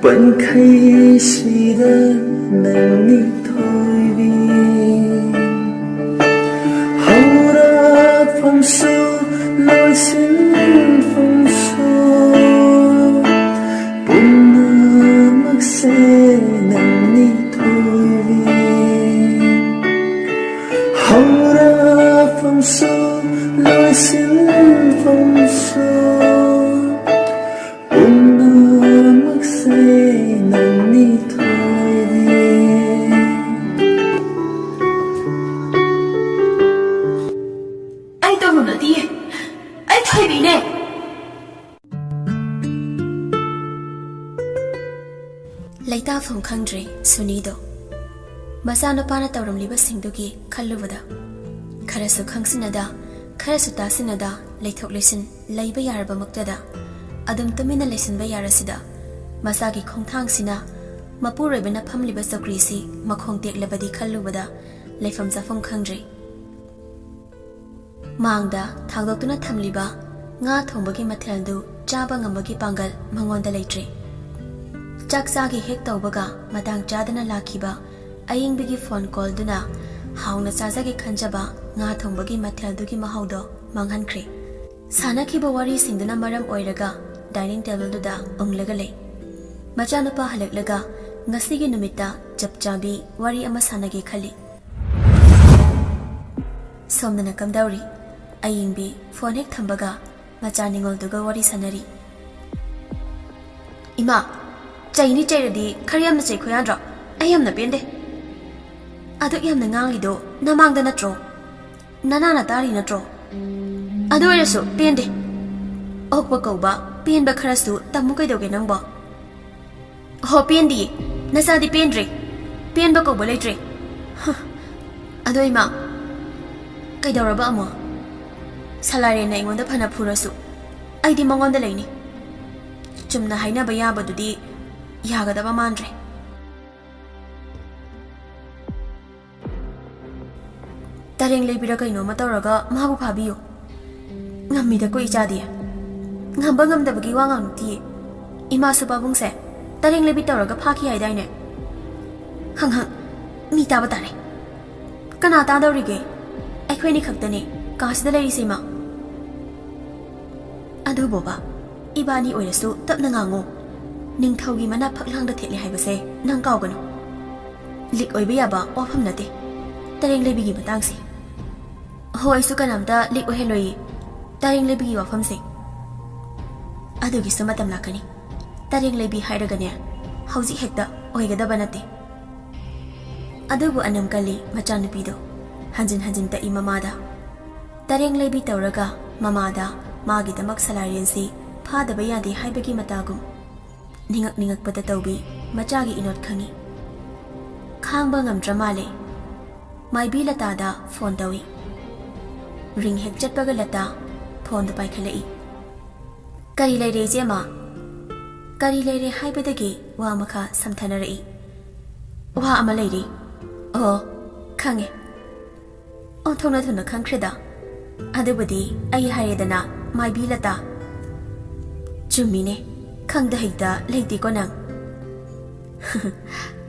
ꯄꯟꯈꯩꯁꯤꯗ ꯅꯪꯅꯤ ꯊꯣꯏꯕꯤ ꯍꯧꯔꯛꯐꯝꯁꯨ ꯂꯣꯏꯁꯤꯟꯐꯝꯁꯨ ꯄꯨꯝꯅꯃꯛꯁꯦ ꯅꯪꯅꯤ ꯊꯣꯏꯕꯤ ꯍꯧꯔꯛꯐꯝꯁꯨ ꯂꯣꯏꯁꯤꯟꯐꯝꯁꯨ ꯄꯨꯝꯅꯃꯛꯁꯦ ꯅꯪꯅꯤ ꯊꯣꯏꯕꯤ ꯑꯩ ꯇꯧꯔꯨꯅꯗꯤꯌꯦ ꯑꯩ ꯊꯣꯏꯕꯤꯅꯦ ꯂꯩꯇꯥꯐꯝ ꯈꯪꯗ꯭ꯔꯦ ꯁꯨꯅꯤꯗꯣ ꯃꯆꯥꯅꯨꯄꯥꯅ ꯇꯧꯔꯝꯂꯤꯕꯁꯤꯡꯗꯨꯒꯤ ꯈꯜꯂꯨꯕꯗ ꯈꯔꯁꯨ ꯈꯪꯁꯤꯟꯅꯗ ꯈꯔꯁꯨ ꯇꯥꯁꯤꯟꯅꯗ ꯂꯩꯊꯣꯛ ꯂꯩꯁꯤꯟ ꯂꯩꯕ ꯌꯥꯔꯕꯃꯛꯇꯗ ꯑꯗꯨꯝ ꯇꯨꯃꯤꯟꯅ ꯂꯩꯁꯤꯟꯕ ꯌꯥꯔꯁꯤꯗ ꯃꯆꯥꯒꯤ ꯈꯣꯡꯊꯥꯡꯁꯤꯅ ꯃꯄꯨꯔꯣꯏꯕꯅ ꯐꯝꯂꯤꯕ ꯆꯧꯀ꯭ꯔꯤꯁꯤ ꯃꯈꯣꯡ ꯇꯦꯛꯂꯕꯗꯤ ꯈꯜꯂꯨꯕꯗ ꯂꯩꯐꯝ ꯆꯥꯐꯝ ꯈꯪꯗ꯭ꯔꯦ ꯃꯥꯡꯗ ꯊꯥꯡꯗꯣꯛꯇꯨꯅ ꯊꯝꯂꯤꯕ ꯉꯥ ꯊꯣꯡꯕꯒꯤ ꯃꯊꯦꯜꯗꯨ ꯆꯥꯕ ꯉꯝꯕꯒꯤ ꯄꯥꯡꯒꯜ ꯃꯉꯣꯟꯗ ꯂꯩꯇ꯭ꯔꯦ ꯆꯥꯛ ꯆꯥꯒꯤ ꯍꯦꯛ ꯇꯧꯕꯒ ꯃꯇꯥꯡ ꯆꯥꯗꯅ ꯂꯥꯛꯈꯤꯕ ꯑꯌꯤꯡꯕꯤꯒꯤ ꯐꯣꯟ ꯀꯣꯜꯗꯨꯅ ꯍꯥꯎꯅ ꯆꯥꯖꯒꯦ ꯈꯟꯖꯕ ꯉꯥ ꯊꯣꯡꯕꯒꯤ ꯃꯊꯦꯜꯗꯨꯒꯤ ꯃꯍꯥꯎꯗꯣ ꯃꯥꯡꯍꯟꯈ꯭ꯔꯦ ꯁꯥꯟꯅꯈꯤꯕ ꯋꯥꯔꯤꯁꯤꯡꯗꯨꯅ ꯃꯔꯝ ꯑꯣꯏꯔꯒ ꯗꯥꯏꯅꯤꯡ ꯇꯦꯕꯜꯗꯨꯗ ꯎꯪꯂꯒ ꯂꯩ ꯃꯆꯥꯅꯨꯄꯥ ꯍꯜꯂꯛꯂꯒ ꯉꯁꯤꯒꯤ ꯅꯨꯃꯤꯠꯇ ꯆꯞ ꯆꯥꯕꯤ ꯋꯥꯔꯤ ꯑꯃ ꯁꯥꯟꯅꯒꯦ ꯈꯜꯂꯤ ꯁꯣꯝꯗꯅ ꯀꯝꯗꯧꯔꯤ ꯑꯌꯤꯡꯕꯤ ꯐꯣꯟ ꯍꯦꯛ ꯊꯝꯕꯒ ꯃꯆꯥ ꯅꯤꯡꯉꯣꯜꯗꯨꯒ ꯋꯥꯔꯤ ꯁꯥꯟꯅꯔꯤ ꯏꯃꯥ ꯆꯩꯅꯤ ꯆꯩꯔꯗꯤ ꯈꯔ ꯌꯥꯝꯅ ꯆꯩꯈꯣ ꯌꯥꯗ꯭ꯔꯣ ꯑꯩ ꯌꯥꯝꯅ ꯄꯦꯟꯗꯦ ꯑꯗꯨꯛ ꯌꯥꯝꯅ ꯉꯥꯡꯂꯤꯗꯣ ꯅꯃꯥꯡꯗ ꯅꯠꯇ꯭ꯔꯣ ꯅꯅꯥꯅ ꯇꯥꯔꯤ ꯅꯠꯇ꯭ꯔꯣ ꯑꯗꯨ ꯑꯣꯏꯔꯁꯨ ꯄꯦꯟꯗꯦ ꯑꯣꯛꯄ ꯀꯧꯕ ꯄꯦꯟꯕ ꯈꯔꯁꯨ ꯇꯝꯃꯨ ꯀꯩꯗꯧꯒꯦ ꯅꯪꯕꯣ ꯍꯣ ꯄꯦꯟꯗꯤꯌꯦ ꯅꯆꯥꯗꯤ ꯄꯦꯟꯗ꯭ꯔꯦ ꯄꯦꯟꯕ ꯀꯧꯕ ꯂꯩꯇ꯭ꯔꯦ ꯑꯗꯣ ꯏꯃꯥ ꯀꯩꯗꯧꯔꯕ ꯑꯃꯨꯛ ꯁꯂꯥꯔꯦꯟꯅ ꯑꯩꯉꯣꯟꯗ ꯐꯅ ꯐꯨꯔꯁꯨ ꯑꯩꯗꯤ ꯃꯉꯣꯟꯗ ꯂꯩꯅꯤ ꯆꯨꯝꯅ ꯍꯥꯏꯅꯕ ꯌꯥꯕꯗꯨꯗꯤ ꯌꯥꯒꯗꯕ ꯃꯥꯟꯗ꯭ꯔꯦ ꯇꯔꯦꯡ ꯂꯩꯕꯤꯔ ꯀꯩꯅꯣꯝꯃ ꯇꯧꯔꯒ ꯃꯥꯕꯨ ꯐꯥꯕꯤꯌꯨ ꯉꯝꯃꯤꯗꯀꯣ ꯏꯆꯥꯗꯤ ꯉꯝꯕ ꯉꯝꯗꯕꯒꯤ ꯋꯥ ꯉꯥꯡꯅꯨꯇꯤꯌꯦ ꯏꯃꯥꯁꯨ ꯄꯥꯕꯨꯡꯁꯦ ꯇꯔꯦꯡ ꯂꯩꯕꯤ ꯇꯧꯔꯒ ꯐꯥꯈꯤ ꯍꯥꯏꯗꯥꯏꯅꯦ ꯍꯪ ꯃꯤ ꯇꯥꯕ ꯇꯥꯔꯦ ꯀꯅꯥ ꯇꯥꯗꯧꯔꯤꯒꯦ ꯑꯩꯈꯣꯏꯅꯤ ꯈꯛꯇꯅꯦ ꯀꯥꯁꯤꯗ ꯂꯩꯔꯤꯁꯦ ꯏꯃꯥ ꯑꯗꯨ ꯕꯣꯕꯥ ꯏꯕꯥꯅꯤ ꯑꯣꯏꯔꯁꯨ ꯇꯞꯅ ꯉꯥꯡꯉꯣ ꯅꯤꯡꯊꯧꯒꯤ ꯃꯅꯥ ꯐꯛꯂꯥꯡꯗ ꯊꯦꯠꯂꯦ ꯍꯥꯏꯕꯁꯦ ꯅꯪ ꯀꯥꯎꯒꯅꯨ ꯂꯤꯛ ꯑꯣꯏꯕ ꯌꯥꯕ ꯋꯥꯐꯝ ꯅꯠꯇꯦ ꯇꯔꯦꯡ ꯂꯩꯕꯤꯒꯤ ꯃꯇꯥꯡꯁꯦ ꯍꯣ ꯑꯩꯁꯨ ꯀꯅꯥꯝꯇ ꯂꯤꯛ ꯑꯣꯏꯍꯜꯂꯣꯏꯌꯦ ꯇꯔꯦꯡ ꯂꯩꯕꯤꯒꯤ ꯋꯥꯐꯝꯁꯦ ꯑꯗꯨꯒꯤꯁꯨ ꯃꯇꯝ ꯂꯥꯛꯀꯅꯤ ꯇꯔꯦꯡ ꯂꯩꯕꯤ ꯍꯥꯏꯔꯒꯅꯦ ꯍꯧꯖꯤꯛ ꯍꯦꯛꯇ ꯑꯣꯏꯒꯗꯕ ꯅꯠꯇꯦ ꯑꯗꯨꯕꯨ ꯑꯅꯝ ꯀꯜꯂꯤ ꯃꯆꯥꯅꯨꯄꯤꯗꯣ ꯍꯟꯖꯤꯟ ꯍꯟꯖꯤꯟ ꯇꯛꯏ ꯃꯃꯥꯗ ꯇꯔꯦꯡ ꯂꯩꯕꯤ ꯇꯧꯔꯒ ꯃꯃꯥꯗ ꯃꯥꯒꯤꯗꯃꯛ ꯁꯂꯥꯔꯦꯟꯁꯤ ꯐꯥꯗꯕ ꯌꯥꯗꯦ ꯍꯥꯏꯕꯒꯤ ꯃꯇꯥꯒꯨꯝ ꯅꯤꯡꯉꯛ ꯅꯤꯡꯉꯛꯄꯗ ꯇꯧꯕꯤ ꯃꯆꯥꯒꯤ ꯏꯅꯣꯠ ꯈꯪꯉꯤ ꯈꯥꯡꯕ ꯉꯝꯗ꯭ꯔ ꯃꯥꯜꯂꯦ ꯃꯥꯏꯕꯤ ꯂꯇꯥꯗ ꯐꯣꯟ ꯇꯧꯏ ꯔꯤꯡ ꯍꯦꯛ ꯆꯠꯄꯒ ꯂꯇꯥ ꯐꯣꯟꯗꯨ ꯄꯥꯏꯈꯠꯂꯛꯏ ꯀꯔꯤ ꯂꯩꯔꯦ ꯏꯆꯦꯃ ꯀꯔꯤ ꯂꯩꯔꯦ ꯍꯥꯏꯕꯗꯒꯤ ꯋꯥ ꯃꯈꯥ ꯁꯝꯊꯅꯔꯛꯏ ꯋꯥ ꯑꯃ ꯂꯩꯔꯤ ꯑꯣ ꯈꯪꯉꯦ ꯑꯣꯟꯊꯣꯛꯅ ꯊꯨꯅ ꯈꯪꯈ꯭ꯔꯦꯗ ꯑꯗꯨꯕꯨꯗꯤ ꯑꯩ ꯍꯥꯏꯔꯦꯗꯅ ꯃꯥꯏꯕꯤ ꯂꯇꯥ ꯆꯨꯝꯃꯤꯅꯦ ꯈꯪꯗ ꯍꯩꯇ ꯂꯩꯇꯦꯀꯣ ꯅꯪ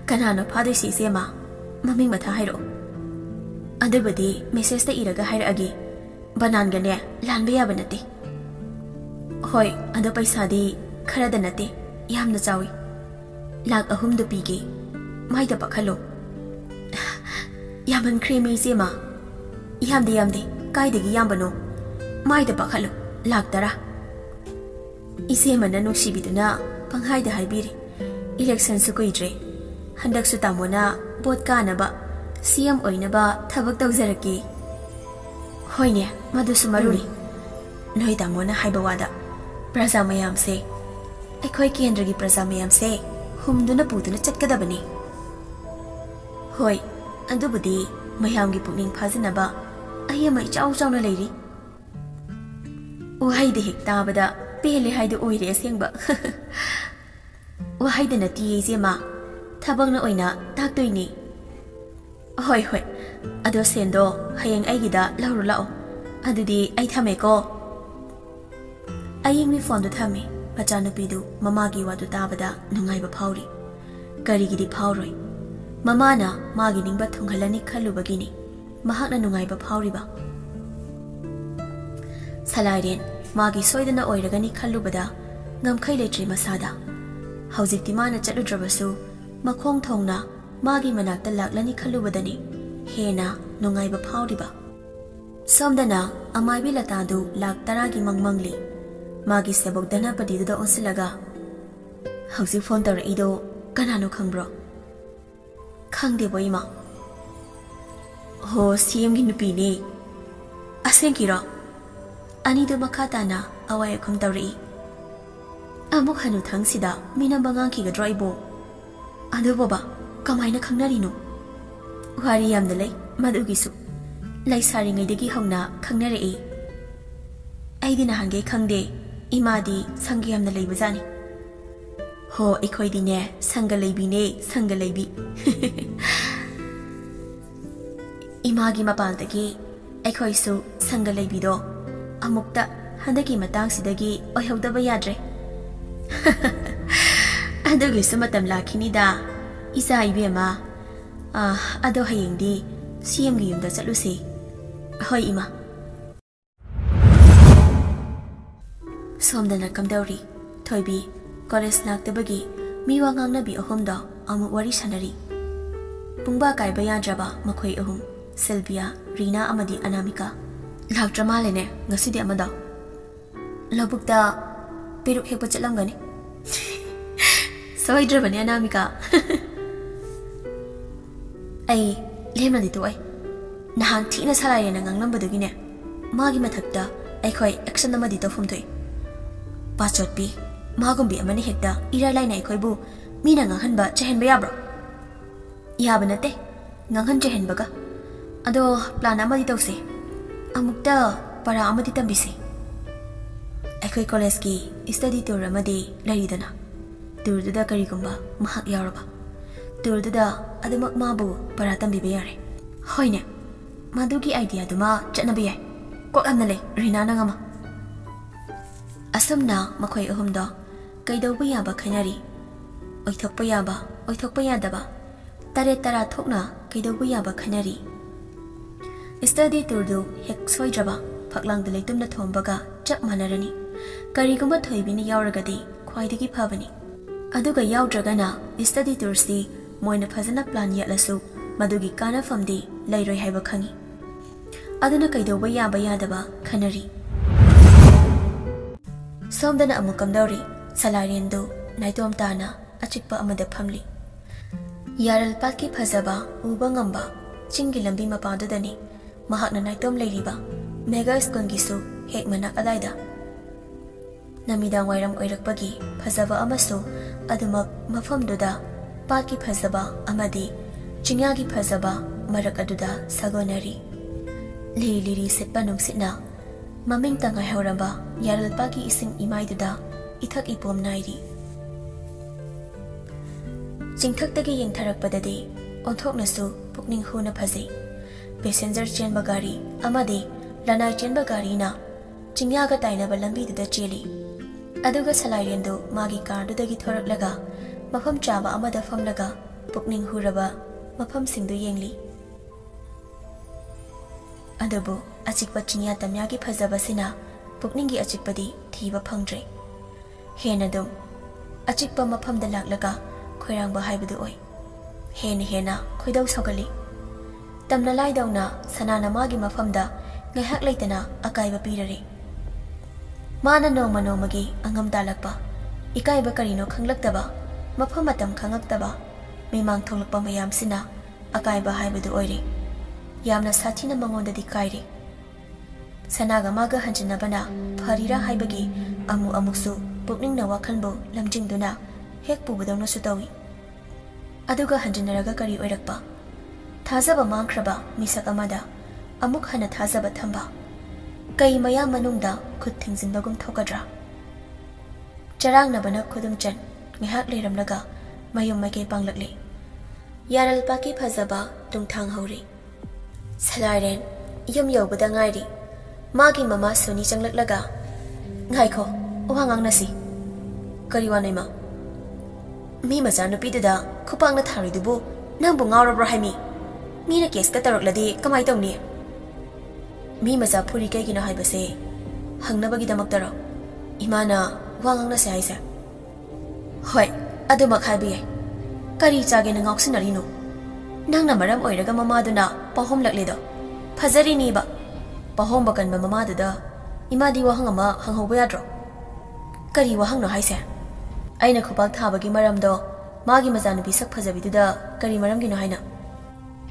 ꯀꯅꯥꯅꯣ ꯐꯥꯗꯣꯏꯁꯤ ꯏꯆꯦꯃ ꯃꯃꯤꯡ ꯃꯊꯥ ꯍꯥꯏꯔꯛꯑꯣ ꯑꯗꯨꯕꯨꯗꯤ ꯃꯦꯁꯦꯖꯇ ꯏꯔꯒ ꯍꯥꯏꯔꯛꯑꯒꯦ ꯕꯅꯥꯟꯒꯅꯦ ꯂꯥꯟꯕ ꯌꯥꯕ ꯅꯠꯇꯦ ꯍꯣꯏ ꯑꯗꯣ ꯄꯩꯁꯥꯗꯤ ꯈꯔꯗ ꯅꯠꯇꯦ ꯌꯥꯝꯅ ꯆꯥꯎꯏ ꯂꯥꯛ 3 ꯄꯤꯒꯦ ꯃꯥꯏꯗ ꯄꯥꯈꯠꯂꯣ ꯌꯥꯝꯃꯟꯈ꯭ꯔꯦ ꯃꯤ ꯏꯆꯦꯃ ꯌꯥꯝꯗꯦ ꯀꯥꯏꯗꯒꯤ ꯌꯥꯝꯕꯅꯣ ꯃꯥꯏꯗ ꯄꯥꯈꯠꯂꯣ ꯂꯥꯛ 10 ꯏꯆꯦꯃꯅ ꯅꯨꯡꯁꯤꯕꯤꯗꯨꯅ ꯄꯪꯍꯥꯏꯗ ꯍꯥꯏꯕꯤꯔꯤ ꯏꯂꯦꯛꯁꯟꯁꯨ ꯀꯨꯏꯗ꯭ꯔꯦ ꯍꯟꯗꯛꯁꯨ ꯇꯥꯃꯣꯅ ꯚꯣꯠ ꯀꯥꯅꯕ CM ꯑꯣꯏꯅꯕ ꯊꯕꯛ ꯇꯧꯖꯔꯛꯀꯦ ꯍꯣꯏꯅꯦ ꯃꯗꯨꯁꯨ ꯃꯔꯨꯅꯤ ꯅꯣꯏ ꯇꯥꯃꯣꯅ ꯍꯥꯏꯕ ꯋꯥꯗ ꯄ꯭ꯔꯖꯥ ꯃꯌꯥꯝꯁꯦ ꯑꯩꯈꯣꯏ ꯀꯦꯟꯗ꯭ꯔꯒꯤ ꯄ꯭ꯔꯖꯥ ꯃꯌꯥꯝꯁꯦ ꯍꯨꯝꯗꯨꯅ ꯄꯨꯗꯨꯅ ꯆꯠꯀꯗꯕꯅꯤ ꯍꯣꯏ ꯑꯗꯨꯕꯨꯗꯤ ꯃꯌꯥꯝꯒꯤ ꯄꯨꯛꯅꯤꯡ ꯐꯥꯖꯅꯕ ꯑꯩ ꯑꯃ ꯏꯆꯥꯎ ꯆꯥꯎꯅ ꯂꯩꯔꯤ ꯋꯥꯍꯩꯗ ꯍꯦꯛ ꯇꯥꯕꯗ ꯄꯦꯜꯂꯦ ꯍꯥꯏꯗꯨ ꯑꯣꯏꯔꯦ ꯑꯁꯦꯡꯕ ꯋꯥꯍꯩꯗ ꯅꯠꯇꯤꯌꯦ ꯏꯆꯦꯃ ꯊꯕꯛꯅ ꯑꯣꯏꯅ ꯇꯥꯛꯇꯣꯏꯅꯤ ꯍꯣꯏ ꯑꯗꯣ ꯁꯦꯟꯗꯣ ꯍꯌꯦꯡ ꯑꯩꯒꯤꯗ ꯂꯧꯔꯨ ꯂꯥꯛꯑꯣ ꯑꯗꯨꯗꯤ ꯑꯩ ꯊꯝꯃꯦꯀꯣ ꯑꯌꯤꯡꯕꯤ ꯐꯣꯟꯗꯨ ꯊꯝꯃꯤ ꯃꯆꯥꯅꯨꯄꯤꯗꯨ ꯃꯃꯥꯒꯤ ꯋꯥꯗꯨ ꯇꯥꯕꯗ ꯅꯨꯡꯉꯥꯏꯕ ꯐꯥꯎꯔꯤ꯫ ꯀꯔꯤꯒꯤꯗꯤ ꯐꯥꯎꯔꯣꯏ? ꯃꯃꯥꯅ ꯃꯥꯒꯤ ꯅꯤꯡꯕ ꯊꯨꯡꯍꯜꯂꯅꯤ ꯈꯜꯂꯨꯕꯒꯤꯅꯤ ꯃꯍꯥꯛꯅ ꯅꯨꯡꯉꯥꯏꯕ ꯐꯥꯎꯔꯤꯕ꯫ ꯁꯂꯥꯏꯔꯦꯟ ꯃꯥꯒꯤ ꯁꯣꯏꯗꯅ ꯑꯣꯏꯔꯒꯅꯤ ꯈꯜꯂꯨꯕꯗ ꯉꯝꯈꯩ ꯂꯩꯇ꯭ꯔꯦ ꯃꯁꯥꯗ꯫ ꯍꯧꯖꯤꯛꯇꯤ ꯃꯥꯅ ꯆꯠꯂꯨꯗ꯭ꯔꯕꯁꯨ ꯃꯈꯣꯡ ꯊꯣꯡꯅ ꯃꯥꯒꯤ ꯃꯅꯥꯛꯇ ꯂꯥꯛꯂꯅꯤ ꯈꯜꯂꯨꯕꯗꯅꯤ ꯍꯦꯟꯅ ꯅꯨꯡꯉꯥꯏꯕ ꯐꯥꯎꯔꯤꯕ꯫ ꯁꯣꯝꯗꯅ ꯑꯃꯥꯏꯕꯤ ꯂꯇꯥꯗꯨ ꯂꯥꯛ 10ꯒꯤ ꯃꯪꯂꯤ꯫ ꯃꯥꯒꯤ ꯁꯦꯕꯣꯛ ꯙꯅꯄꯇꯤꯗꯨꯗ ꯑꯣꯟꯁꯤꯜꯂꯒ, ꯍꯧꯖꯤꯛ ꯐꯣꯟ ꯇꯧꯔꯛꯏꯗꯣ ꯀꯅꯥꯅꯣ ꯈꯪꯕ꯭ꯔꯣ? ꯈꯪꯗꯦꯕꯣ ꯏꯃꯥ꯫ ꯍꯣ, ꯁꯤꯑꯦꯝꯒꯤ ꯅꯨꯄꯤꯅꯦ꯫ ꯑꯁꯦꯡꯀꯤꯔꯣ? ꯑꯅꯤꯗꯨ ꯃꯈꯥ ꯇꯥꯅ ꯑꯋꯥꯏ ꯑꯈꯨꯝ ꯇꯧꯔꯛꯏ꯫ ꯑꯃꯨꯛ ꯍꯅꯨꯊꯪꯁꯤꯗ ꯃꯤꯅꯝꯕ ꯉꯥꯡꯈꯤꯒꯗ꯭ꯔꯣ ꯑꯩꯕꯣ? ꯑꯗꯨꯕꯣꯕ ꯀꯃꯥꯏꯅ ꯈꯪꯅꯔꯤꯅꯣ? ꯋꯥꯔꯤ ꯌꯥꯝꯅ ꯂꯩ ꯃꯗꯨꯒꯤꯁꯨ꯫ ꯂꯩꯁꯥꯔꯤꯉꯩꯗꯒꯤ ꯍꯧꯅ ꯈꯪꯅꯔꯛꯏ꯫ ꯑꯩꯗꯤ ꯅꯍꯥꯟꯒꯩ ꯈꯪꯗꯦ ꯏꯃꯥꯗꯤ ꯁꯪꯒ ꯌꯥꯝꯅ ꯂꯩꯕꯖꯥꯠꯅꯤ꯫ ꯍꯣ, ꯑꯩꯈꯣꯏꯗꯤꯅꯦ ꯁꯪꯒ ꯂꯩꯕꯤꯅꯦ, ꯁꯪꯒ ꯂꯩꯕꯤ꯫ ꯏꯃꯥꯒꯤ ꯃꯄꯥꯟꯗꯒꯤ ꯑꯩꯈꯣꯏꯁꯨ ꯁꯪꯒ ꯂꯩꯕꯤꯗꯣ ꯑꯃꯨꯛꯇ ꯍꯟꯗꯛꯀꯤ ꯃꯇꯥꯡꯁꯤꯗꯒꯤ ꯑꯣꯏꯍꯧꯗꯕ ꯌꯥꯗ꯭ꯔꯦ꯫ ꯑꯗꯨꯒꯤꯁꯨ ꯃꯇꯝ ꯂꯥꯛꯈꯤꯅꯤꯗ ꯏꯆꯥ ꯏꯕꯦꯝꯃ꯫ ꯑꯗꯣ ꯍꯌꯦꯡꯗꯤ ꯁꯤꯑꯦꯝꯒꯤ ꯌꯨꯝꯗ ꯆꯠꯂꯨꯁꯤ꯫ ꯍꯣꯏ ꯏꯃꯥ꯫ ꯁꯣꯝꯗꯅ ꯀꯝꯗꯧꯔꯤ? ꯊꯣꯏꯕꯤ ꯀꯣꯂꯦꯖ ꯂꯥꯛꯇꯕꯒꯤ ꯃꯤꯋꯥ ꯉꯥꯡꯅꯕꯤ ꯑꯍꯨꯝꯗꯣ ꯑꯃꯨꯛ ꯋꯥꯔꯤ ꯁꯥꯟꯅꯔꯤ꯫ ꯄꯨꯡꯕꯥ ꯀꯥꯏꯕ ꯌꯥꯗ꯭ꯔꯕ ꯃꯈꯣꯏ ꯑꯍꯨꯝ, ꯁꯤꯜꯚꯤꯌꯥ, ꯔꯤꯅꯥ ꯑꯃꯗꯤ ꯑꯅꯥꯃꯤꯀꯥ꯫ ꯂꯥꯛꯇ꯭ꯔ ꯃꯥꯜꯂꯦꯅꯦ ꯉꯁꯤꯗꯤ ꯑꯃꯗꯣ꯫ ꯂꯧꯕꯨꯛꯇ ꯄꯦꯔꯨꯛ ꯍꯦꯛꯄ ꯆꯠꯂꯝꯒꯅꯤ꯫ ꯁꯣꯏꯗ꯭ꯔꯕꯅꯦ ꯑꯅꯥꯃꯤꯀꯥ꯫ ꯑꯩ ꯂꯦꯝꯅꯗꯤ ꯇꯣꯛꯑꯣꯏ꯫ ꯅꯍꯥꯟ ꯊꯤꯅ ꯁꯂꯥꯏꯔꯦꯟꯅ ꯉꯥꯡꯂꯝꯕꯗꯨꯒꯤꯅꯦ ꯃꯥꯒꯤ ꯃꯊꯛꯇ ꯑꯩꯈꯣꯏ ꯑꯦꯛꯁꯟ ꯑꯃꯗꯤ ꯇꯧꯐꯝ ꯊꯣꯛꯏ꯫ ꯄꯥꯆꯣꯠꯄꯤ ꯃꯥꯒꯨꯝꯕꯤ ꯑꯃꯅ ꯍꯦꯛꯇ ꯏꯔꯥꯏ ꯂꯥꯏꯅ ꯑꯩꯈꯣꯏꯕꯨ ꯃꯤꯅ ꯉꯥꯡꯍꯟꯕ ꯆꯩꯍꯟꯕ ꯌꯥꯕ꯭ꯔꯣ? ꯌꯥꯕ ꯅꯠꯇꯦ ꯉꯥꯡꯍꯟ ꯆꯩꯍꯟꯕꯒ꯫ ꯑꯗꯣ ꯄ꯭ꯂꯥꯟ ꯑꯃꯗꯤ ꯇꯧꯁꯤ꯫ ꯑꯃꯨꯛꯇ ꯄꯔꯥ ꯑꯃꯗꯤ ꯇꯝꯕꯤꯁꯤ꯫ ꯑꯩꯈꯣꯏ ꯀꯣꯂꯦꯖꯀꯤ ꯁ꯭ꯇꯗꯤ ꯇꯨꯔ ꯑꯃꯗꯤ ꯂꯩꯔꯤꯗꯅ꯫ ꯇꯨꯔꯗꯨꯗ ꯀꯔꯤꯒꯨꯝꯕ ꯃꯍꯥꯛ ꯌꯥꯎꯔꯕ ꯇꯨꯔꯗꯨꯗ ꯑꯗꯨꯃꯛ ꯃꯥꯕꯨ ꯄꯔꯥ ꯇꯝꯕꯤꯕ ꯌꯥꯔꯦ꯫ ꯍꯣꯏꯅꯦ, ꯃꯗꯨꯒꯤ ꯑꯥꯏꯗꯤꯌꯥꯗꯨꯃ ꯆꯠꯅꯕ ꯌꯥꯏ꯫ ꯀꯣꯛ ꯌꯥꯝꯅ ꯂꯩ ꯔꯤꯅꯥꯅ ꯉꯝꯃ꯫ ꯑꯁꯨꯝꯅ ꯃꯈꯣꯏ ꯑꯍꯨꯝꯗꯣ ꯀꯩꯗꯧꯕ ꯌꯥꯕ ꯈꯟꯅꯔꯤ꯫ ꯑꯣꯏꯊꯣꯛꯄ ꯌꯥꯕ, ꯑꯣꯏꯊꯣꯛꯄ ꯌꯥꯗꯕ, ꯇꯔꯦꯠ ꯇꯔꯥ ꯊꯣꯛꯅ ꯀꯩꯗꯧꯕ ꯌꯥꯕ ꯈꯟꯅꯔꯤ꯫ ꯁ꯭ꯇꯗꯤ ꯇꯨꯔꯗꯨ ꯍꯦꯛ ꯁꯣꯏꯗ꯭ꯔꯕ ꯐꯛꯂꯥꯡꯗ ꯂꯩꯇꯨꯝꯅ ꯊꯣꯝꯕꯒ ꯆꯞ ꯃꯥꯟꯅꯔꯅꯤ꯫ ꯀꯔꯤꯒꯨꯝꯕ ꯊꯣꯏꯕꯤꯅ ꯌꯥꯎꯔꯒꯗꯤ ꯈ꯭ꯋꯥꯏꯗꯒꯤ ꯐꯕꯅꯤ꯫ ꯑꯗꯨꯒ ꯌꯥꯎꯗ꯭ꯔꯒꯅ ꯁ꯭ꯇꯗꯤ ꯇꯨꯔꯁꯤ ꯃꯣꯏꯅ ꯐꯖꯅ ꯄ꯭ꯂꯥꯟ ꯌꯦꯠꯂꯁꯨ ꯃꯗꯨꯒꯤ ꯀꯥꯟꯅꯐꯝꯗꯤ ꯂꯩꯔꯣꯏ ꯍꯥꯏꯕ ꯈꯪꯏ꯫ ꯑꯗꯨꯅ ꯀꯩꯗꯧꯕ ꯌꯥꯕ ꯌꯥꯗꯕ ꯈꯟꯅꯔꯤ꯫ ꯁꯣꯝꯗꯅ ꯑꯃꯨꯛ ꯀꯝꯗꯧꯔꯤ? ꯁꯂꯥꯏꯔꯦꯟꯗꯨ ꯅꯥꯏꯇꯣꯝ ꯇꯥꯅ ꯑꯆꯤꯛꯄ ꯑꯃꯗ ꯐꯝꯂꯤ꯫ ꯌꯥꯔꯜꯄꯥꯠꯀꯤ ꯐꯖꯕ ꯎꯕ ꯉꯝꯕ ꯆꯤꯡꯒꯤ ꯂꯝꯕꯤ ꯃꯄꯥꯗꯨꯗꯅꯤ ꯃꯍꯥꯛꯅ ꯅꯥꯏꯇꯣꯝ ꯂꯩꯔꯤꯕ꯫ ꯃꯦꯒꯥ ꯁ꯭ꯀꯨꯜꯒꯤꯁꯨ ꯍꯦꯛ ꯃꯅꯥꯛ ꯑꯗꯥꯏꯗ꯫ ꯅꯨꯃꯤꯗꯥꯡ ꯋꯥꯏꯔꯝ ꯑꯣꯏꯔꯛꯄꯒꯤ ꯐꯖꯕ ꯑꯃꯁꯨ ꯑꯗꯨꯃꯛ ꯃꯐꯝꯗꯨꯗ ꯄꯥꯠꯀꯤ ꯐꯖꯕ ꯑꯃꯗꯤ ꯆꯤꯡꯌꯥꯒꯤ ꯐꯖꯕ ꯃꯔꯛ ꯑꯗꯨꯗ ꯁꯥꯒꯣꯟꯅꯔꯤ꯫ ꯂꯤꯔꯤ ꯂꯤꯔꯤ ꯁꯤꯠꯄ ꯅꯨꯡꯁꯤꯠꯅ ꯃꯃꯤꯡꯇ ꯉꯥꯏꯍꯧꯔꯕ ꯌꯥꯔꯜꯄꯥꯠꯀꯤ ꯏꯁꯤꯡ ꯏꯃꯥꯏꯗꯨꯗ ꯏꯊꯛ ꯏꯄꯣꯝ ꯅꯥꯏꯔꯤ꯫ ꯆꯤꯡꯊꯛꯇꯒꯤ ꯌꯦꯡꯊꯔꯛꯄꯗꯗꯤ ꯑꯣꯟꯊꯣꯛꯅꯁꯨ ꯄꯨꯛꯅꯤꯡ ꯍꯨꯅ ꯐꯖꯩ꯫ ꯄꯦꯁꯦꯟꯖꯔ ꯆꯦꯟꯕ ꯒꯥꯔꯤ ꯑꯃꯗꯤ ꯂꯅꯥꯏ ꯆꯦꯟꯕ ꯒꯥꯔꯤꯅ ꯆꯤꯡꯌꯥꯒ ꯇꯥꯏꯅꯕ ꯂꯝꯕꯤꯗꯨꯗ ꯆꯦꯜꯂꯤ꯫ ꯑꯗꯨꯒ ꯁꯂꯥꯏꯔꯦꯟꯗꯨ ꯃꯥꯒꯤ ꯀꯥꯔꯗꯨꯗꯒꯤ ꯊꯣꯔꯛꯂꯒ ꯃꯐꯝ ꯆꯥꯕ ꯑꯃꯗ ꯐꯝꯂꯒ ꯄꯨꯛꯅꯤꯡ ꯍꯨꯔꯕ ꯃꯐꯝꯁꯤꯡꯗꯨ ꯌꯦꯡꯂꯤ꯫ ꯑꯗꯨꯕꯨ ꯑꯆꯤꯛꯄ ꯆꯤꯡꯌꯥ ꯇꯝꯌꯥꯒꯤ ꯐꯖꯕꯁꯤꯅ ꯄꯨꯛꯅꯤꯡꯒꯤ ꯑꯆꯤꯛꯄꯗꯤ ꯊꯤꯕ ꯐꯪꯗ꯭ꯔꯦ꯫ ꯍꯦꯟꯅꯗꯨꯝ ꯑꯆꯤꯛꯄ ꯃꯐꯝꯗ ꯂꯥꯛꯂꯒ ꯈꯣꯏꯔꯥꯡꯕ ꯍꯥꯏꯕꯗꯨ ꯑꯣꯏ꯫ ꯍꯦꯟꯅ ꯍꯦꯟꯅ ꯈꯣꯏꯗꯧ ꯁꯧꯒꯠꯂꯤ꯫ ꯇꯝꯅ ꯂꯥꯏꯗꯧꯅ ꯁꯅꯥꯅ ꯃꯥꯒꯤ ꯃꯐꯝꯗ ꯉꯥꯏꯍꯥꯛ ꯂꯩꯇꯅ ꯑꯀꯥꯏꯕ ꯄꯤꯔꯔꯤ꯫ ꯃꯥꯅ ꯅꯣꯡꯃ ꯅꯣꯡꯃꯒꯤ ꯑꯉꯝ ꯇꯥꯜꯂꯛꯄ, ꯏꯀꯥꯏꯕ ꯀꯔꯤꯅꯣ ꯈꯪꯂꯛꯇꯕ, ꯃꯐꯝ ꯃꯇꯝ ꯈꯪꯉꯛꯇꯕ ꯃꯤꯃꯥꯡ ꯊꯣꯛꯂꯛꯄ ꯃꯌꯥꯝꯁꯤꯅ ꯑꯀꯥꯏꯕ ꯍꯥꯏꯕꯗꯨ ꯑꯣꯏꯔꯦ꯫ ꯌꯥꯝꯅ ꯁꯥꯊꯤꯅ ꯃꯉꯣꯟꯗꯗꯤ ꯀꯥꯏꯔꯦ꯫ ꯁꯅꯥꯒ ꯃꯥꯒ ꯍꯟꯖꯤꯟꯅꯕꯅ ꯐꯔꯤꯔꯥ ꯍꯥꯏꯕꯒꯤ ꯑꯃꯨꯛ ꯑꯃꯨꯛꯁꯨ ꯄꯨꯛꯅꯤꯡꯅ ꯋꯥꯈꯜꯕꯨ ꯂꯝꯖꯤꯡꯗꯨꯅ ꯍꯦꯛ ꯄꯨꯕꯗꯧꯅꯁꯨ ꯇꯧꯏ꯫ ꯑꯗꯨꯒ ꯍꯟꯖꯤꯟꯅꯔꯒ ꯀꯔꯤ ꯑꯣꯏꯔꯛꯄ? ꯊꯥꯖꯕ ꯃꯥꯡꯈ꯭ꯔꯕ ꯃꯤꯁꯛ ꯑꯃꯗ ꯑꯃꯨꯛ ꯍꯟꯅ ꯊꯥꯖꯕ ꯊꯝꯕ, ꯀꯩ ꯃꯌꯥꯝ ꯃꯅꯨꯡꯗ ꯈꯨꯠ ꯊꯤꯡꯖꯤꯟꯕꯒꯨꯝ ꯊꯣꯛꯀꯗ꯭ꯔꯥ? ꯆꯔꯥꯡꯅꯕꯅ ꯈꯨꯗꯨꯝꯆꯟ ꯉꯥꯏꯍꯥꯛ ꯂꯩꯔꯝꯂꯒ ꯃꯌꯨꯝ ꯃꯥꯏꯀꯩ ꯄꯥꯡꯂꯛꯂꯤ꯫ ꯌꯥꯔꯜꯄꯥꯠꯀꯤ ꯐꯖꯕ ꯇꯨꯡꯊꯥꯡꯍꯧꯔꯤ꯫ ꯁꯂꯥꯏꯔꯦꯟ ꯌꯨꯝ ꯌꯧꯕꯗ ꯉꯥꯏꯔꯤ꯫ ꯃꯥꯒꯤ ꯃꯃꯥ ꯁꯣꯅꯤ ꯆꯪꯂꯛꯂꯒ, ꯉꯥꯏꯈꯣ ꯋꯥ ꯉꯥꯡꯅꯁꯤ꯫ Kari wa naima. Mi macha nupidada khupangna tharidubu nangbu ngaurabra haimi. Mina case ka tarakladi kamai tawni. Mi macha phuri kaigino haibase hangnabagidamaktaro. Imana wangang na se haise. Hoi, adumak haibi yai. Kari chage na ngausinarino. Nangna maram oiraga mamaduna pahom lakledo. Phajari ni ba. Pahom bakan ba mamadada imadi wahang ama hanghoba yadro. Kari wahang no haise. Aina khupang thabagi maramdo magi majanubi sak phajabiduda kari maramgi no haina.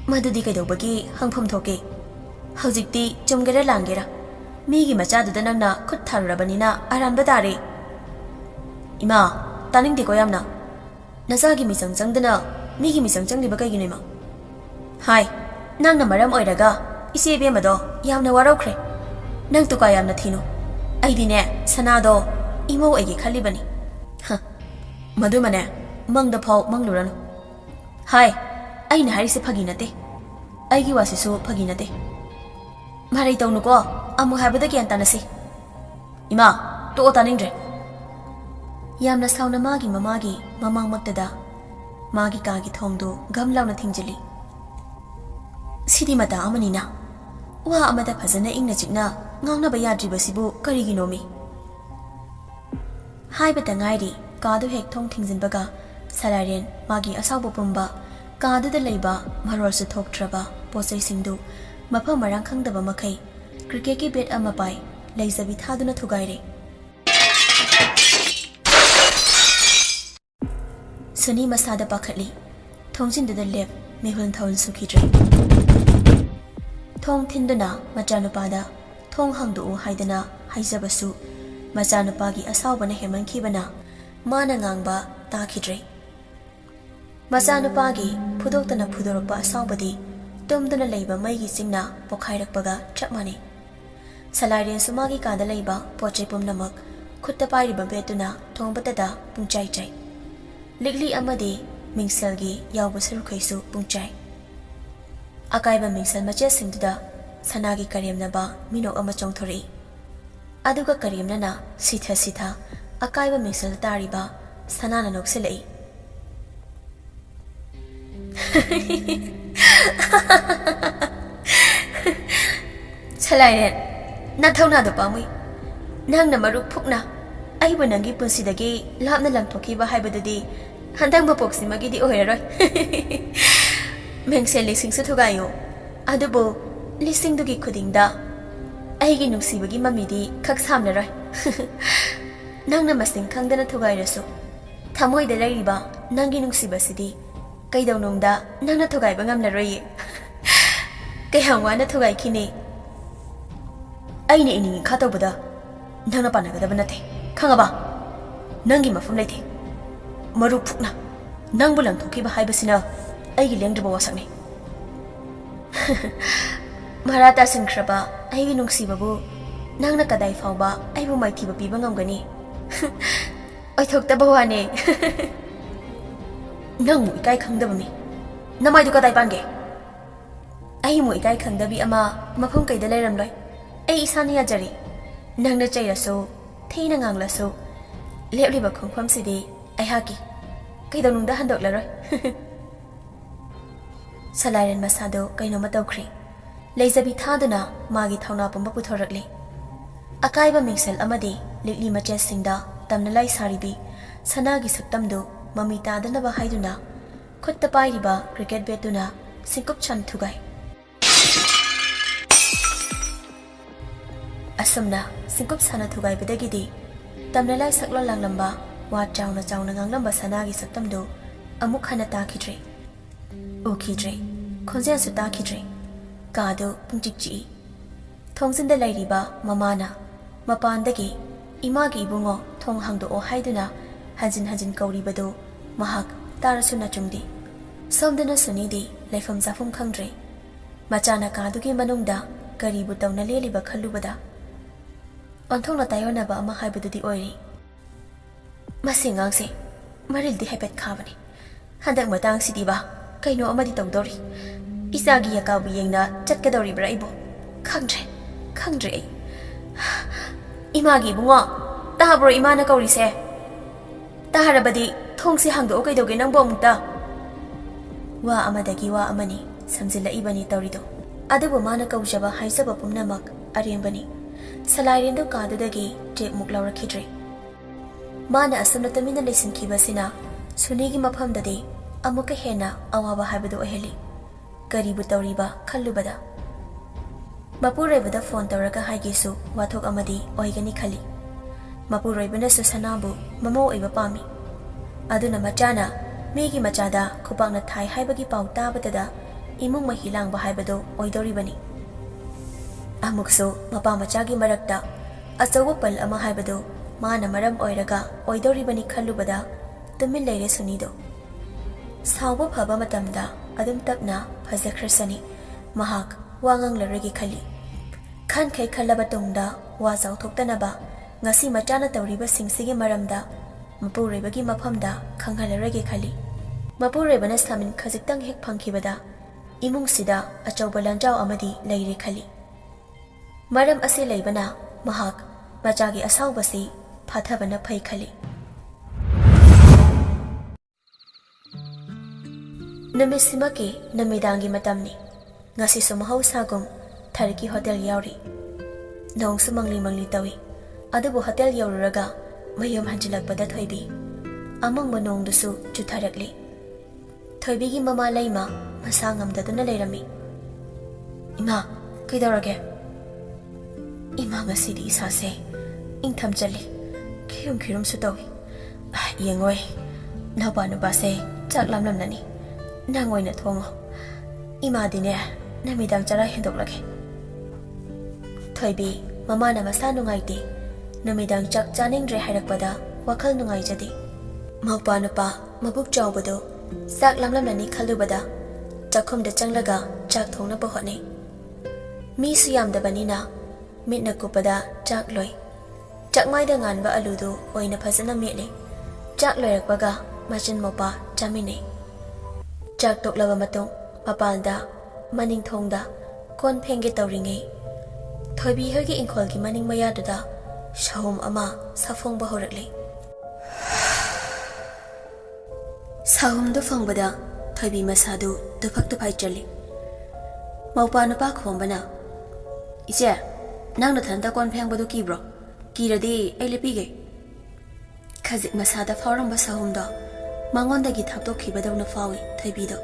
Madudi kaidobagi hangpham thoke. Haujikti chumgera langera. Migi machaduda nangna khut tharurabanina aranba tare. Ima, taningde ko yamna. Nasagi misang changdana migi misang changdiba kaigino ima. Hai, nangna maram oiraga ise bemado yamna waraukre. Nang tuka yamna thino. Aidine sanado imo aigi khalibani. Ha. Madumane mangda phau manglurano. Hai, aina harise phagi nate. Aigi wasisu phagi nate. Marai tawnu ko amu habada kyan tanasi. Ima, to taningre. Yamna sauna magi mamagi mamang magtada. Magi kagi thongdu gamlauna thingjali. Sidi mata amanina. Wa amada phajana ingna chikna ngangna ba yadribasibu kariginomi. Haibata ngairi kaadu hek thong thingjinbaga Salarian magi asaubu pumba kaadada leiba marorsu thoktraba posai singdu mafam marang khangdaba makai cricket ki bet ama pai leizabi thaduna thugaire. Suni masada pakhatli thongjinduda lep mehun thon sukhidre. Thong thinduna machanupada thong hangdu haidana haijabasu machanupagi asaubana hemankhibana mana ngangba takhidre. Machanupagi phudoktana phudorokba asaubadi tumduna leiba maigi singna pokhairakpaga chapmani. Salarian sumagi kada leiba poche pumnamak khutta pairiba betuna thongbatada pungchai chai. Ligli amadi mingselgi yawba sarukhaisu pungchai. Akaiba mingsel mache singduda sanagi karimnaba minok ama chongthori. Aduga karimnana sitha sitha akaiba mingsel tariba sanana noksilai. Salarian nathawna do pamui nangna maruk phukna aiba nangi punsidagi lapna lamthokiba haibadadi handang mapoksimagi di oiraroi. Mengsel lising su thugayo adubo lising dugi khudingda aigi nuksibagi mamidi khak samnaroi. Nangna masing khangdana thugairasu thamoida lairiba nangi nuksibasidi kaidawnongda nangna thugaiba ngamnaroi. Kaihangwana thugai khini aine iningi khatobada nangna panagadaba nathe khangaba nangi mafum leithe maru phukna nangbu langthokiba haibasina aigi lengdriba wasakni. Marata singkraba aigi nungsibabu nangna kadai fauba aibu maithiba piba ngamgani. Oithokta bawane. Nangmu ikai khangdabami namaidu kadai pange. Ai mu ikai khangdabi ama mafum kaida leiramloi. Ai isani yajari nangna chairaso theina nganglaso lepliba khongpham sidi ai haki kaidawnungda handoklaroi. Salarian masado kaino matawkhri leizabi thaduna magi thawna pumba puthorakli. Akaiba mingsel amadi likli mache singda tamna lai saribi sanagi saktamdu mami tadanaba haiduna khutta pairiba cricket betuna singkup chan thugai. Asumna singkup sana thugai bedagidi tamna lai saklo langlamba wa chawna chawna nganglamba sanagi saktamdu amuk hana takhidre. Ukidre khonjel su takhidre kado pungchikchi thongsinda lairiba mamana mapandagi imagi ibungo thong hangdo o haiduna hajin hajin kauribado mahak tarasu na chungdi somdana sunidi leifam zafum khangdre machana kadugi manungda karibu tawna leliba khallubada onthongna tayonaba ama haibadudi oiri. Masingangse marildi hepet khabani handak matang sidiba kaino amadi tawdori isagi yakabu yengna chatkadori bra ibo khangdre ai imagi bungo tabro imana kaurise ꯇꯥꯔꯕꯗꯤ ꯊꯣꯡꯁꯤ ꯍꯥꯡꯗꯣꯛꯑꯣ ꯀꯩꯗꯧꯒꯦ ꯅꯪꯕꯨ ꯑꯃꯨꯛꯇ ꯋꯥ ꯑꯃꯗꯒꯤ ꯋꯥ ꯑꯃꯅꯤ ꯁꯝꯖꯤꯜꯂꯛꯏꯕꯅꯤ ꯇꯧꯔꯤꯗꯣ ꯑꯗꯨꯕꯨ ꯃꯥꯅ ꯀꯧꯖꯕ ꯍꯥꯏꯖꯕ ꯄꯨꯝꯅꯃꯛ ꯑꯔꯦꯝꯕꯅꯤ ꯁꯂꯥꯏꯔꯦꯟꯗꯨ ꯀꯥꯗꯨꯗꯒꯤ ꯆꯦꯛꯃꯨꯛ ꯂꯧꯔꯛꯈꯤꯗ꯭ꯔꯦ ꯃꯥꯅ ꯑꯁꯨꯝꯅ ꯇꯨꯃꯤꯟꯅ ꯂꯩꯁꯤꯟꯈꯤꯕꯁꯤꯅ ꯁꯨꯅꯤꯒꯤ ꯃꯐꯝꯗꯗꯤ ꯑꯃꯨꯛꯀ ꯍꯦꯟꯅ ꯑꯋꯥꯕ ꯍꯥꯏꯕꯗꯨ ꯑꯣꯏꯍꯜꯂꯤ ꯀꯔꯤꯕꯨ ꯇꯧꯔꯤꯕ ꯈꯜꯂꯨꯕꯗ ꯃꯄꯨꯔꯣꯏꯕꯗ ꯐꯣꯟ ꯇꯧꯔꯒ ꯍꯥꯏꯒꯦꯁꯨ ꯋꯥꯊꯣꯛ ꯑꯃꯗꯤ ꯑꯣꯏꯒꯅꯤ ꯈꯜꯂꯤ ꯃꯄꯨꯔꯣꯏꯕꯅꯁꯨ ꯁꯅꯥꯕꯨ ꯃꯃꯧ ꯑꯣꯏꯕ ꯄꯥꯝꯃꯤ ꯑꯗꯨꯅ ꯃꯆꯥꯅ ꯃꯤꯒꯤ ꯃꯆꯥꯗ ꯈꯨꯄꯥꯛꯅ ꯊꯥꯏ ꯍꯥꯏꯕꯒꯤ ꯄꯥꯎ ꯇꯥꯕꯗꯗ ꯏꯃꯨꯡ ꯃꯍꯤ ꯂꯥꯡꯕ ꯍꯥꯏꯕꯗꯨ ꯑꯣꯏꯗꯧꯔꯤꯕꯅꯤ ꯑꯃꯨꯛꯁꯨ ꯃꯄꯥ ꯃꯆꯥꯒꯤ ꯃꯔꯛꯇ ꯑꯆꯧꯕ ꯄꯜ ꯑꯃ ꯍꯥꯏꯕꯗꯨ ꯃꯥꯅ ꯃꯔꯝ ꯑꯣꯏꯔꯒ ꯑꯣꯏꯗꯧꯔꯤꯕꯅꯤ ꯈꯜꯂꯨꯕꯗ ꯇꯨꯃꯤꯟ ꯂꯩꯔꯦ ꯁꯨꯅꯤꯗꯣ ꯁꯥꯎꯕ ꯐꯕ ꯃꯇꯝꯗ ꯑꯗꯨꯝ ꯇꯞꯅ ꯐꯖꯈ꯭ꯔꯁꯅꯤ ꯃꯍꯥꯛ ꯋꯥ ꯉꯥꯡꯂꯔꯣꯏꯒꯦ ꯈꯜꯂꯤ ꯈꯟꯈꯩ ꯈꯜꯂꯕ ꯇꯨꯡꯗ ꯋꯥ ꯆꯥꯎꯊꯣꯛꯇꯅꯕ ꯉꯁꯤ ꯃꯆꯥꯅ ꯇꯧꯔꯤꯕꯁꯤꯡꯁꯤꯒꯤ ꯃꯔꯝꯗ ꯃꯄꯨꯔꯣꯏꯕꯒꯤ ꯃꯐꯝꯗ ꯈꯪꯍꯜꯂꯔꯣꯏꯒꯦ ꯈꯜꯂꯤ ꯃꯄꯨꯔꯣꯏꯕꯅ ꯁꯥꯃꯤꯟ ꯈꯖꯤꯛꯇꯪ ꯍꯦꯛ ꯐꯪꯈꯤꯕꯗ ꯏꯃꯨꯡꯁꯤꯗ ꯑꯆꯧꯕ ꯂꯥꯟꯖꯥꯎ ꯑꯃꯗꯤ ꯂꯩꯔꯦ ꯈꯜꯂꯤ ꯃꯔꯝ ꯑꯁꯤ ꯂꯩꯕꯅ ꯃꯍꯥꯛ ꯃꯆꯥꯒꯤ ꯑꯁꯥꯎꯕꯁꯤ ꯐꯥꯊꯕꯅ ꯐꯩ ꯈꯜꯂꯤ ꯅꯨꯃꯤꯠꯁꯤꯃꯛꯀꯤ ꯅꯨꯃꯤꯗꯥꯡꯒꯤ ꯃꯇꯝꯅꯤ ꯉꯁꯤꯁꯨ ꯃꯍꯧꯁꯥꯒꯨꯝ ꯊꯔꯤꯛꯀꯤ ꯍꯣꯇꯦꯜ ꯌꯥꯎꯔꯤ ꯅꯣꯡꯁꯨ ꯃꯪꯂꯤ ꯃꯪꯂꯤ ꯇꯧꯏ ꯑꯗꯨꯕꯨ ꯍꯣꯇꯦꯜ ꯌꯧꯔꯨꯔꯒ ꯃꯌꯨꯝ ꯍꯟꯖꯤꯜꯂꯛꯄꯗ ꯊꯣꯏꯕꯤ ꯑꯃꯪꯕ ꯅꯣꯡꯗꯨꯁꯨ ꯆꯨꯊꯔꯛꯂꯤ ꯊꯣꯏꯕꯤꯒꯤ ꯃꯃꯥ ꯂꯩꯃ ꯃꯁꯥ ꯉꯝꯗꯗꯨꯅ ꯂꯩꯔꯝꯃꯤ ꯏꯃꯥ ꯀꯩꯗꯧꯔꯒꯦ ꯏꯃꯥ ꯉꯁꯤꯗꯤ ꯏꯁꯥꯁꯦ ꯏꯪꯊꯝ ꯆꯜꯂꯤ ꯈꯤꯔꯨꯝꯁꯨ ꯇꯧꯏ ꯌꯦꯡꯉꯣꯏ ꯅꯧꯄꯥ ꯅꯨꯄꯥꯁꯦ ꯆꯥꯛ ꯂꯥꯝꯂꯝꯂꯅꯤ ꯅꯪ ꯑꯣꯏꯅ ꯊꯣꯡꯉꯣ ꯏꯃꯥꯗꯤꯅꯦ ꯅꯨꯃꯤꯗꯥꯡ ꯆꯔꯥ ꯍꯦꯟꯗꯣꯛꯂꯒꯦ ꯊꯣꯏꯕꯤ ꯃꯃꯥꯅ ꯃꯁꯥ ꯅꯨꯡꯉꯥꯏꯇꯦ ꯅꯨꯃꯤꯗꯥꯡ ꯆꯥꯛ ꯆꯥꯅꯤꯡꯗ꯭ꯔꯦ ꯍꯥꯏꯔꯛꯄꯗ ꯋꯥꯈꯜ ꯅꯨꯡꯉꯥꯏꯖꯗꯦ ꯃꯧꯄꯥ ꯅꯨꯄꯥ ꯃꯕꯨꯛ ꯆꯥꯎꯕꯗꯣ ꯆꯥꯛ ꯂꯥꯝꯂꯝꯂꯅꯤ ꯈꯜꯂꯨꯕꯗ ꯆꯥꯛꯈꯨꯝꯗ ꯆꯪꯂꯒ ꯆꯥꯛ ꯊꯣꯡꯅꯕ ꯍꯣꯠꯅꯩ ꯃꯤꯁꯨ ꯌꯥꯝꯗꯕꯅꯤꯅ ꯃꯤꯠꯅ ꯀꯨꯞꯄꯗ ꯆꯥꯛ ꯂꯣꯏ ꯆꯥꯛꯃꯥꯏꯗ ꯉꯥꯟꯕ ꯑꯂꯨꯗꯨ ꯑꯣꯏꯅ ꯐꯖꯅ ꯃꯦꯠꯂꯤ ꯆꯥꯛ ꯂꯣꯏꯔꯛꯄꯒ ꯃꯆꯤꯟ ꯃꯧꯄꯥ ꯆꯥꯃꯤꯟꯅꯩ ꯆꯥꯛ ꯇꯣꯛꯂꯕ ꯃꯇꯨꯡ ꯃꯄꯥꯟꯗ ꯃꯅꯤꯡꯊꯣꯡꯗ ꯀꯣꯟ ꯐꯦꯡꯒꯦ ꯇꯧꯔꯤꯉꯩ ꯊꯣꯏꯕꯤ ꯍꯣꯏꯒꯤ ꯏꯪꯈꯣꯜꯒꯤ ꯃꯅꯤꯡ ꯃꯌꯥꯗꯨꯗ ꯁꯍꯨꯝ ꯑꯃ ꯁꯥꯐꯣꯡꯕ ꯍꯧꯔꯛꯂꯤ ꯁꯍꯨꯝꯗꯨ ꯐꯪꯕꯗ ꯊꯣꯏꯕꯤ ꯃꯁꯥꯗꯨ ꯇꯨꯐꯛ ꯇꯨꯐꯥꯏ ꯆꯜꯂꯤ ꯃꯧꯄꯥ ꯅꯨꯄꯥ ꯈꯣꯝꯕꯅ ꯏꯆꯦ ꯅꯪ ꯅꯊꯟꯇ ꯀꯣꯟ ꯐꯦꯡꯕꯗꯨ ꯀꯤꯕ꯭ꯔꯣ ꯀꯤꯔꯗꯤ ꯑꯩ ꯂꯦꯞꯄꯤꯒꯦ ꯈꯖꯤꯛ ꯃꯁꯥꯗ ꯐꯥꯎꯔꯝꯕ ꯁꯍꯨꯝꯗꯣ ꯃꯉꯣꯟꯗꯒꯤ ꯊꯥꯞꯇꯣꯛꯈꯤꯕꯗꯧꯅ ꯐꯥꯎꯏ ꯊꯣꯏꯕꯤꯗꯣ